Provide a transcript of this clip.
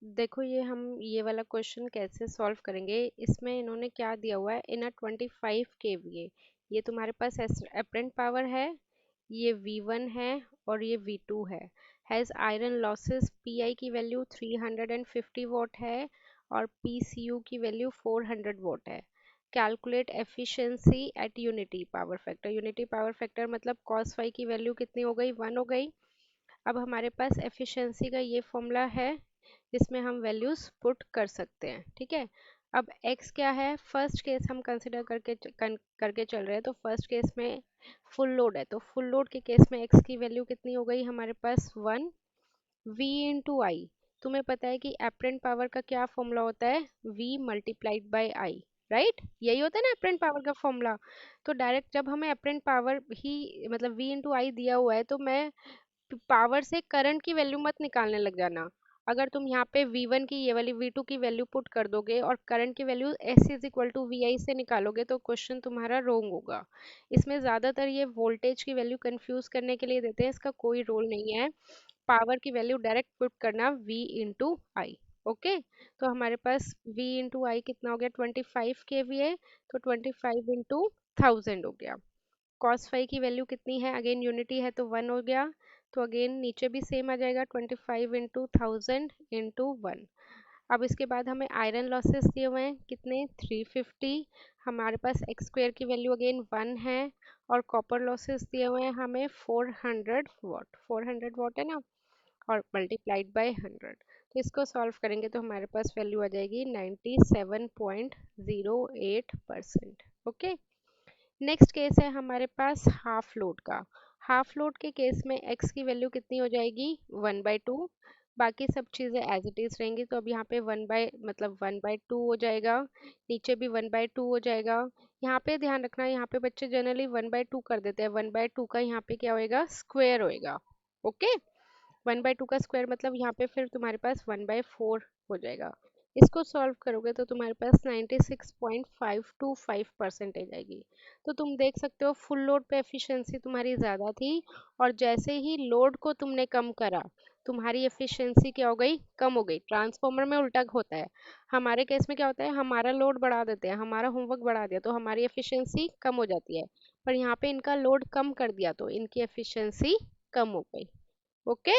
देखो ये वाला क्वेश्चन कैसे सॉल्व करेंगे। इसमें इन्होंने क्या दिया हुआ है, इन अ 25 kVA। ये तुम्हारे पास एपरेंट पावर है, ये V1 है और ये V2 है। हैज़ आयरन लॉसेस, PI की वैल्यू 350 वॉट है और PCU की वैल्यू 400 वॉट है। Calculate efficiency eight unity power factor. Unity power factor मतलब cos फाई की वैल्यू कितनी हो गई, 1 हो गई। अब हमारे पास एफिशिएंसी का ये फॉर्मूला है जिसमें हम वैल्यूज पुट कर सकते हैं, ठीक है। अब x क्या है, फर्स्ट केस हम कंसिडर करके चल रहे हैं, तो फर्स्ट केस में फुल लोड है, तो फुल लोड के केस में x की वैल्यू कितनी हो गई हमारे पास 1 v इंटू आई। तुम्हें पता है कि एपरेंट पावर का क्या फॉर्मूला होता है, v multiplied by I, right. यही होता है ना एपरेंट पावर का फॉर्मूला। तो डायरेक्ट जब हमें एपरेंट पावर ही मतलब v इंटू आई दिया हुआ है, तो मैं पावर से करंट की वैल्यू मत निकालने लग जाना। अगर तुम यहाँ पे V1 की ये वाली V2 की वैल्यू पुट कर दोगे और करंट की value S is equal to V I से निकालोगे तो क्वेश्चन तुम्हारा रोंग होगा। इसमें ज़्यादातर ये वोल्टेज की वैल्यू कंफ्यूज करने के लिए देते हैं, इसका कोई रोल नहीं है। पावर की वैल्यू डायरेक्ट पुट करना V इंटू आई। ओके, तो हमारे पास V इंटू आई कितना हो गया, 25 kVA, तो 25 इंटू 1000 हो गया। cos फाई की वैल्यू कितनी है, अगेन यूनिटी है तो 1 हो गया, तो अगेन नीचे भी सेम आ जाएगा, 25 इंटू 1000 इंटू 1। अब इसके बाद हमें आयरन लॉसेस दिए हुए हैं कितने, 350। हमारे पास एक्स स्क्वायर की वैल्यू अगेन 1 है और कॉपर लॉसेस दिए हुए हैं हमें 400 वॉट, 400 वॉट है ना, और मल्टीप्लाइड बाय 100। तो इसको सॉल्व करेंगे तो हमारे पास वैल्यू आ जाएगी 97.08%। ओके, नेक्स्ट केस है हमारे पास हाफ लोड का। हाफ लोड के केस में x की वैल्यू कितनी हो जाएगी, 1/2। बाकी सब चीज़ें एज इट इज़ रहेंगी, तो अब यहाँ पे 1/2 हो जाएगा, नीचे भी 1/2 हो जाएगा। यहाँ पे ध्यान रखना, यहाँ पे बच्चे जनरली 1/2 कर देते हैं, 1/2 का यहाँ पे क्या होएगा, स्क्वायर होएगा। ओके, 1/2 का स्क्वायर मतलब यहाँ पे फिर तुम्हारे पास 1/4 हो जाएगा। इसको सॉल्व करोगे तो तुम्हारे पास 96.525 परसेंटेज आएगी। तो तुम देख सकते हो फुल लोड पे एफिशिएंसी तुम्हारी ज़्यादा थी, और जैसे ही लोड को तुमने कम करा तुम्हारी एफिशिएंसी क्या हो गई, कम हो गई। ट्रांसफार्मर में उल्टा होता है, हमारे केस में क्या होता है, हमारा लोड बढ़ा देते हैं, हमारा होमवर्क बढ़ा दिया तो हमारी एफिशिएंसी कम हो जाती है, पर यहाँ पे इनका लोड कम कर दिया तो इनकी एफिशिएंसी कम हो गई। ओके,